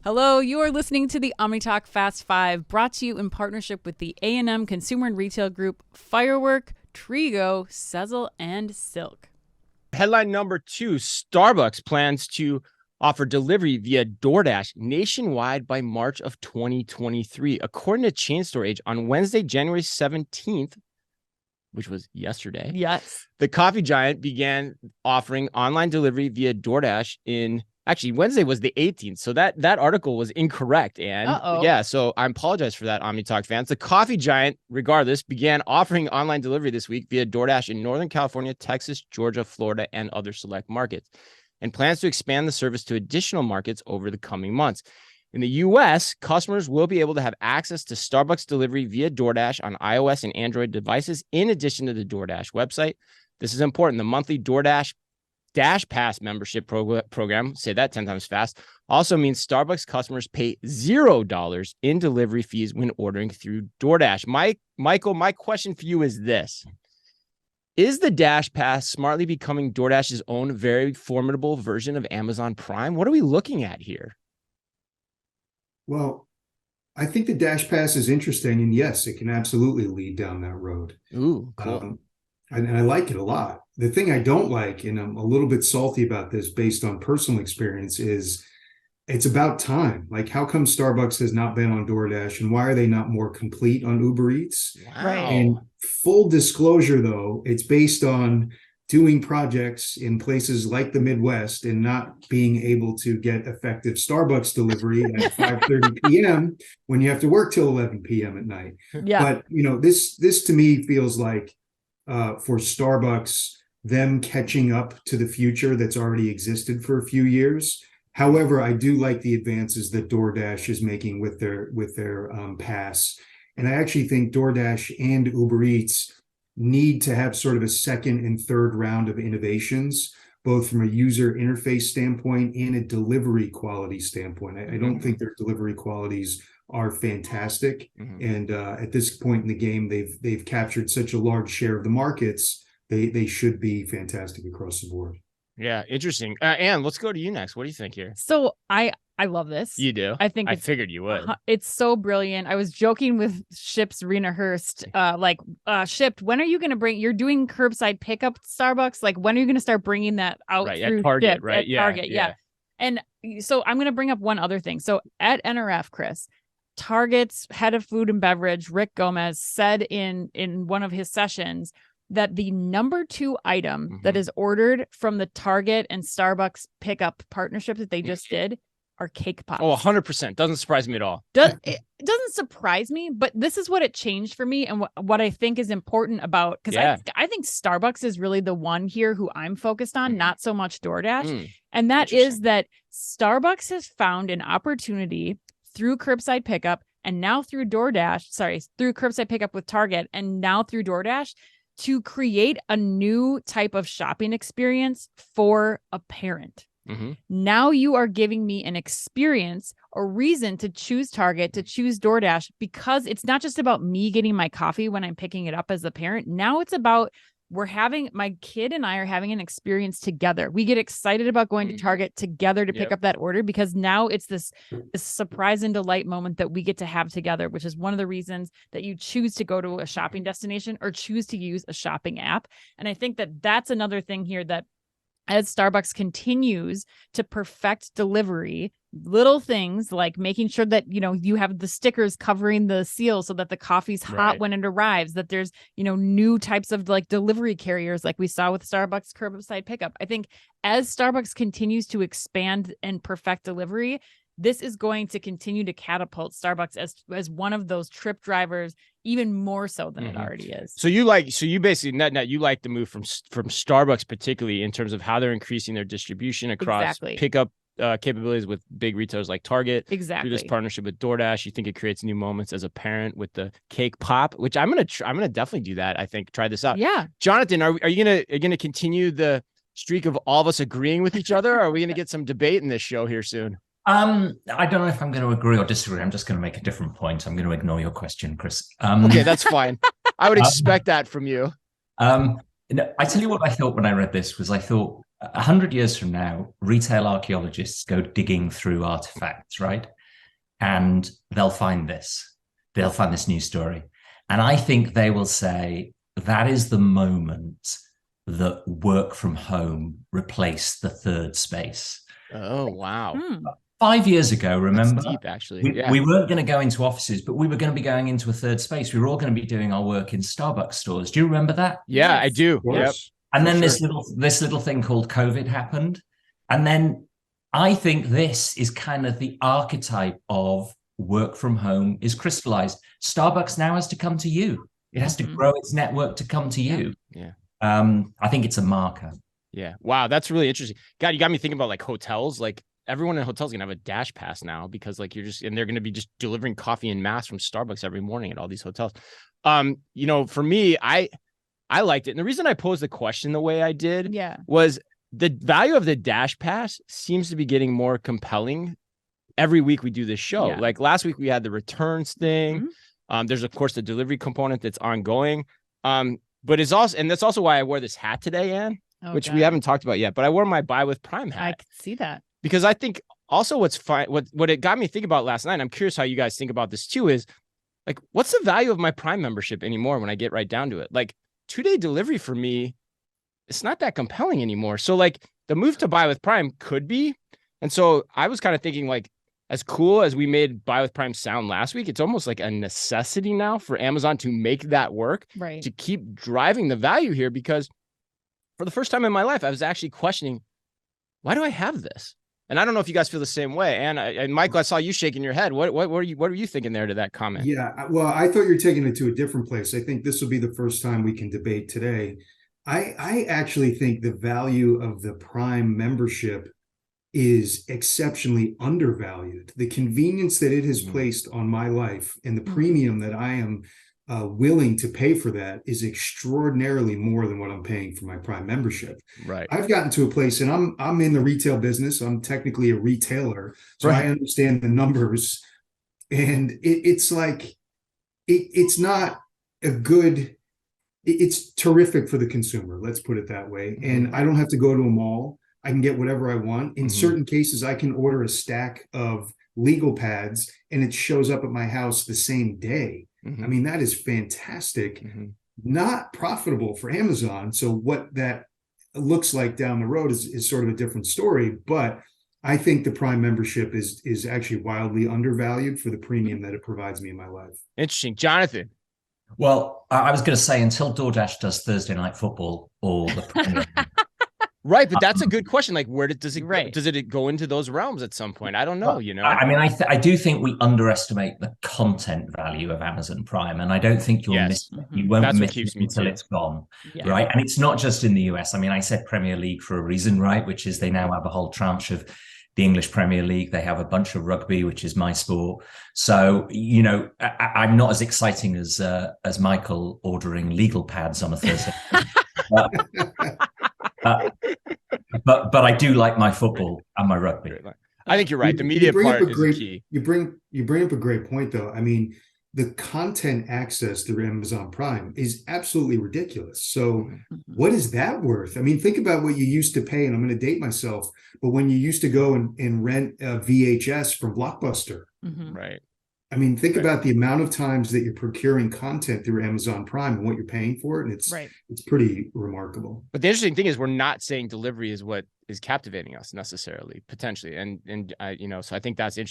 Hello, you are listening to the OmniTalk Fast 5, brought to you in partnership with the A&M Consumer and Retail Group, Firework, Trigo, Sezzle, and Silk. Headline number 2, Starbucks plans to offer delivery via DoorDash nationwide by March of 2023. According to Chain Store Age, on Wednesday, January 17th, which was yesterday, Yes, the coffee giant began offering online delivery via DoorDash Actually, Wednesday was the 18th, so that article was incorrect. And yeah, so I apologize for that, OmniTalk fans. The coffee giant, regardless, began offering online delivery this week via DoorDash in Northern California, Texas, Georgia, Florida, and other select markets, and plans to expand the service to additional markets over the coming months. In the U.S., customers will be able to have access to Starbucks delivery via DoorDash on iOS and Android devices, in addition to the DoorDash website. This is important. The monthly DoorDash Dash Pass membership program, say that 10 times fast, also means Starbucks customers pay $0 in delivery fees when ordering through DoorDash. Michael, my question for you is this. Is the Dash Pass smartly becoming DoorDash's own very formidable version of Amazon Prime? What are we looking at here? Well, I think the Dash Pass is interesting, and yes, it can absolutely lead down that road. Ooh, cool. And I like it a lot. The thing I don't like, and I'm a little bit salty about this based on personal experience, is it's about time. Like, how come Starbucks has not been on DoorDash, and why are they not more complete on Uber Eats? Wow. Right. And full disclosure, though, it's based on doing projects in places like the Midwest and not being able to get effective Starbucks delivery at 5:30 p.m. when you have to work till 11 p.m. at night. Yeah. But, this to me feels like for Starbucks, them catching up to the future that's already existed for a few years. However, I do like the advances that DoorDash is making with their pass. And I actually think DoorDash and Uber Eats need to have sort of a second and third round of innovations, both from a user interface standpoint and a delivery quality standpoint. I don't think their delivery qualities are fantastic. And at this point in the game, they've captured such a large share of the markets. They should be fantastic across the board. Yeah, interesting. Anne, let's go to you next. What do you think here? So I love this. You do? I think I figured you would. It's so brilliant. I was joking with Ship's Rena Hurst, Ship, when are you going to you're doing curbside pickup Starbucks? Like, when are you going to start bringing that out through at Target, Ship, right? At Target, yeah. And so I'm going to bring up one other thing. So at NRF, Chris, Target's head of food and beverage, Rick Gomez, said in one of his sessions that the number 2 item that is ordered from the Target and Starbucks pickup partnership that they just did are cake pops. Oh, 100%. Doesn't surprise me at all. It doesn't surprise me, but this is what it changed for me, and what I think is important about, because I think Starbucks is really the one here who I'm focused on, not so much DoorDash. And that is that Starbucks has found an opportunity through curbside pickup, and now through through curbside pickup with Target, and now through DoorDash, to create a new type of shopping experience for a parent. Now you are giving me an experience, a reason to choose Target, to choose DoorDash, because it's not just about me getting my coffee when I'm picking it up as a parent. Now it's about my kid and I are having an experience together. We get excited about going to Target together to pick up that order, because now it's this surprise and delight moment that we get to have together, which is one of the reasons that you choose to go to a shopping destination or choose to use a shopping app. And I think that that's another thing here, that as Starbucks continues to perfect delivery, little things like making sure that, you have the stickers covering the seal so that the coffee's hot when it arrives, that there's, new types of like delivery carriers like we saw with Starbucks curbside pickup. I think as Starbucks continues to expand and perfect delivery, this is going to continue to catapult Starbucks as one of those trip drivers, even more so than it already is. So you basically, net, you like the move from Starbucks, particularly in terms of how they're increasing their distribution across pickup capabilities with big retailers like Target. Exactly. Through this partnership with DoorDash, you think it creates new moments as a parent with the cake pop, which I'm gonna definitely do that. I think try this out. Yeah, Jonathan, are you gonna continue the streak of all of us agreeing with each other? Or are we gonna get some debate in this show here soon? I don't know if I'm going to agree or disagree. I'm just going to make a different point. I'm going to ignore your question, Chris. Okay, that's fine. I would expect that from you. I tell you what I thought when I read this was I thought 100 years from now, retail archaeologists go digging through artifacts, right? And they'll find this. They'll find this news story. And I think they will say, that is the moment that work from home replaced the third space. Oh, wow. 5 years ago, remember? That's deep, actually. We weren't going to go into offices, but we were going to be going into a third space. We were all going to be doing our work in Starbucks stores. Do you remember that? Yeah, I do. Yep. And then this little thing called COVID happened. And then I think this is kind of the archetype of work from home is crystallized. Starbucks now has to come to you. It has to grow its network to come to you. Yeah. I think it's a marker. Yeah. Wow. That's really interesting. God, you got me thinking about like hotels. Like everyone in hotels is gonna have a Dash Pass now because like they're gonna be just delivering coffee in mass from Starbucks every morning at all these hotels. For me, I liked it. And the reason I posed the question the way I did was the value of the Dash Pass seems to be getting more compelling every week we do this show. Yeah. Like last week we had the returns thing. There's of course the delivery component that's ongoing. But it's also, and that's also why I wore this hat today, Anne, which we haven't talked about yet, but I wore my Buy with Prime hat. I can see that. Because I think also what's fine, what it got me thinking about last night, and I'm curious how you guys think about this too, is like, what's the value of my Prime membership anymore when I get right down to it? Like 2-day delivery for me, it's not that compelling anymore. So like the move to Buy with Prime could be. And so I was kind of thinking like, as cool as we made Buy with Prime sound last week, it's almost like a necessity now for Amazon to make that work, to keep driving the value here. Because for the first time in my life, I was actually questioning, why do I have this? And I don't know if you guys feel the same way. And Michael, I saw you shaking your head. What were you thinking there to that comment? Yeah, well, I thought you're taking it to a different place. I think this will be the first time we can debate today. I actually think the value of the Prime membership is exceptionally undervalued. The convenience that it has placed on my life and the premium that I am willing to pay for that is extraordinarily more than what I'm paying for my Prime membership. Right. I've gotten to a place, and I'm in the retail business. I'm technically a retailer, so I understand the numbers. And it's like it's not a good. It's terrific for the consumer. Let's put it that way. And I don't have to go to a mall. I can get whatever I want. In certain cases, I can order a stack of legal pads and it shows up at my house the same day. I mean, that is fantastic. Not profitable for Amazon. So what that looks like down the road is sort of a different story. But I think the Prime membership is actually wildly undervalued for the premium that it provides me in my life. Interesting. Jonathan. Well, I was going to say, until DoorDash does Thursday Night Football or the Premier Right, but that's a good question. Like, where does it go into those realms at some point? I don't know. I mean, I do think we underestimate the content value of Amazon Prime, and I don't think you'll miss it. You won't miss it until it's gone, right? And it's not just in the US. I mean, I said Premier League for a reason, right? Which is they now have a whole tranche of the English Premier League. They have a bunch of rugby, which is my sport. So, I'm not as exciting as Michael ordering legal pads on a Thursday. But I do like my football and my rugby. I think you're right. The media part is key. You bring up a great point, though. I mean, the content access through Amazon Prime is absolutely ridiculous. So what is that worth? I mean, think about what you used to pay, and I'm going to date myself, but when you used to go and rent a VHS from Blockbuster. Right. I mean, think about the amount of times that you're procuring content through Amazon Prime and what you're paying for it. And it's pretty remarkable. But the interesting thing is we're not saying delivery is what is captivating us necessarily, potentially. And so I think that's interesting.